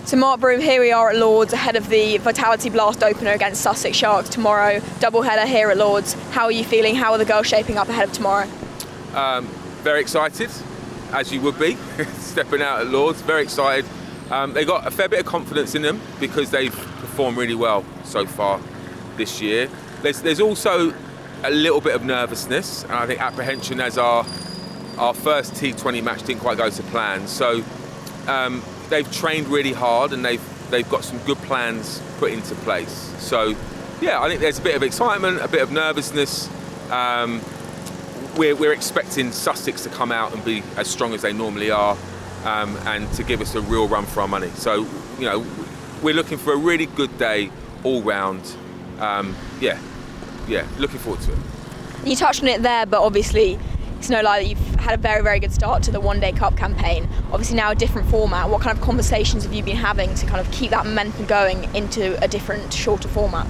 So Marc Broom, here we are at Lords ahead of the Vitality Blast opener against Sussex Sharks tomorrow. Doubleheader here at Lords. How are you feeling? How are the girls shaping up ahead of tomorrow? Very excited, as you would be, stepping out at Lords. Very excited. They got a fair bit of confidence in them because they've performed really well so far this year. There's also a little bit of nervousness and I think apprehension as our first T20 match didn't quite go to plan. So they've trained really hard and they've got some good plans put into place. So yeah, I think there's a bit of excitement, a bit of nervousness. We're expecting Sussex to come out and be as strong as they normally are and to give us a real run for our money. So, you know, we're looking for a really good day all round. Looking forward to it. You touched on it there, but obviously it's no lie that you've had a very, very good start to the One Day Cup campaign. Obviously now a different format. What kind of conversations have you been having to kind of keep that momentum going into a different, shorter format?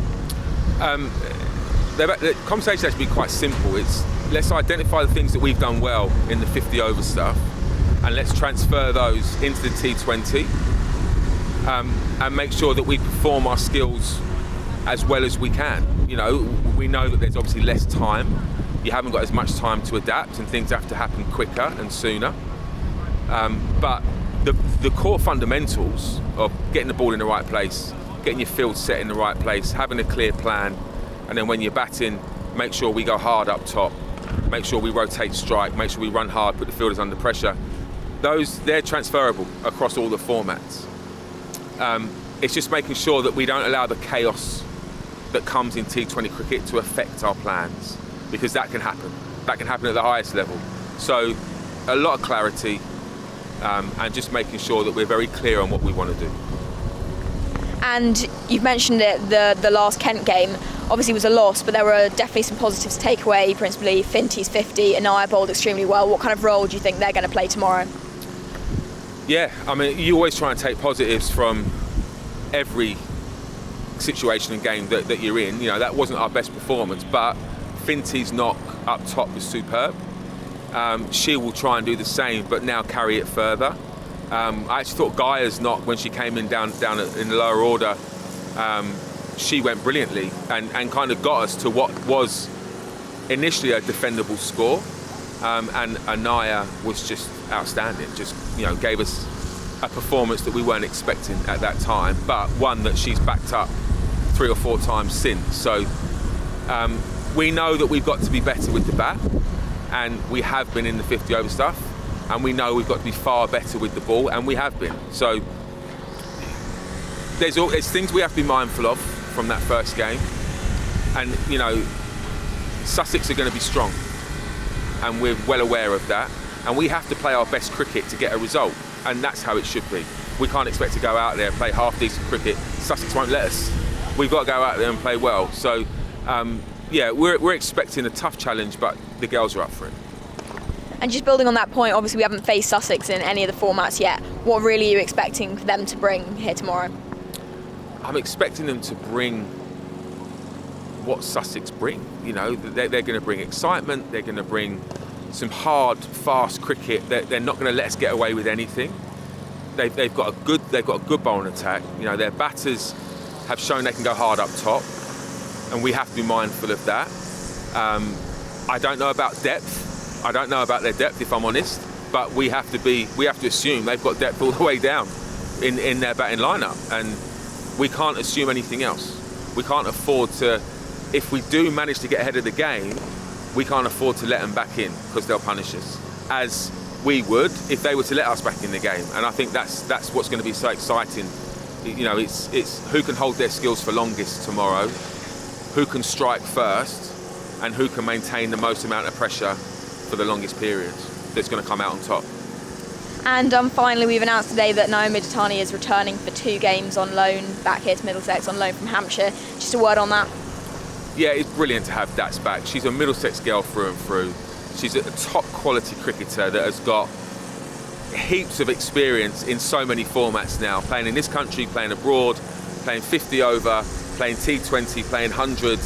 The conversation has been quite simple. It's let's identify the things that we've done well in the 50 over stuff and let's transfer those into the T20 and make sure that we perform our skills as well as we can. You know, we know that there's obviously less time. You haven't got as much time to adapt and things have to happen quicker and sooner. But the core fundamentals of getting the ball in the right place, getting your field set in the right place, having a clear plan, and then when you're batting, make sure we go hard up top, make sure we rotate strike, make sure we run hard, put the fielders under pressure. They're transferable across all the formats. It's just making sure that we don't allow the chaos that comes in T20 cricket to affect our plans, because that can happen. That can happen at the highest level. So a lot of clarity and just making sure that we're very clear on what we want to do. And you've mentioned it, the last Kent game obviously was a loss, but there were definitely some positives to take away, principally Finty's 50, Anaya bowled extremely well. What kind of role do you think they're going to play tomorrow? Yeah, I mean, you always try and take positives from every situation and game that you're in. You know, that wasn't our best performance, but Finty's knock up top was superb. She will try and do the same, but now carry it further. I actually thought Gaia's knock when she came in down in the lower order, she went brilliantly and kind of got us to what was initially a defendable score. And Anaya was just outstanding, just, you know, gave us a performance that we weren't expecting at that time, but one that she's backed up 3 or 4 times since. So we know that we've got to be better with the bat, and we have been in the 50 over stuff, and we know we've got to be far better with the ball, and we have been. So there's things we have to be mindful of from that first game, and you know, Sussex are going to be strong, and we're well aware of that, and we have to play our best cricket to get a result, and that's how it should be. We can't expect to go out there and play half decent cricket. Sussex won't let us. We've got to go out there and play well. So we're expecting a tough challenge, but the girls are up for it. And just building on that point, obviously we haven't faced Sussex in any of the formats yet. What really are you expecting them to bring here tomorrow? I'm expecting them to bring what Sussex bring. You know, they're going to bring excitement. They're going to bring some hard, fast cricket. They're not going to let us get away with anything. They've got a good bowling attack. You know, their batters have shown they can go hard up top, and we have to be mindful of that. I don't know about depth. I don't know about their depth, if I'm honest, but we have to assume they've got depth all the way down in their batting lineup, and we can't assume anything else. We can't afford to, if we do manage to get ahead of the game, we can't afford to let them back in because they'll punish us, as we would if they were to let us back in the game. And I think that's what's going to be so exciting. You know, it's who can hold their skills for longest tomorrow, who can strike first, and who can maintain the most amount of pressure for the longest period that's going to come out on top. And finally, we've announced today that Naomi Dighton is returning for 2 games on loan back here to Middlesex on loan from Hampshire. Just a word on that. Yeah, it's brilliant to have Dats back. She's a Middlesex girl through and through. She's a top quality cricketer that has got heaps of experience in so many formats now, playing in this country, playing abroad, playing 50 over, playing T20, playing 100.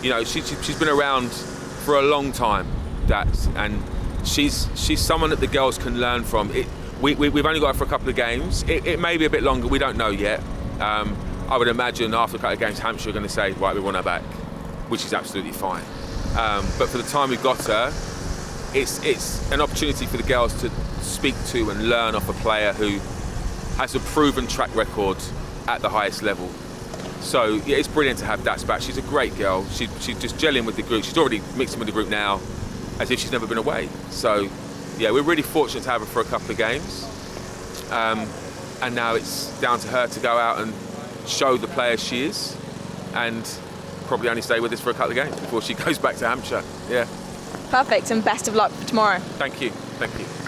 You know, she's been around for a long time, Dats, and she's someone that the girls can learn from. We've only got her for a couple of games. It may be a bit longer. We don't know yet. I would imagine after a couple of games, Hampshire are going to say, right, we want her back, which is absolutely fine. But for the time we've got her, it's an opportunity for the girls to speak to and learn off a player who has a proven track record at the highest level. So yeah, it's brilliant to have Dats back. She's a great girl. She's just gelling with the group. She's already mixing with the group now, as if she's never been away. So yeah, we're really fortunate to have her for a couple of games. And now it's down to her to go out and show the player she is, and probably only stay with us for a couple of games before she goes back to Hampshire. Yeah. Perfect, and best of luck for tomorrow. Thank you. Thank you.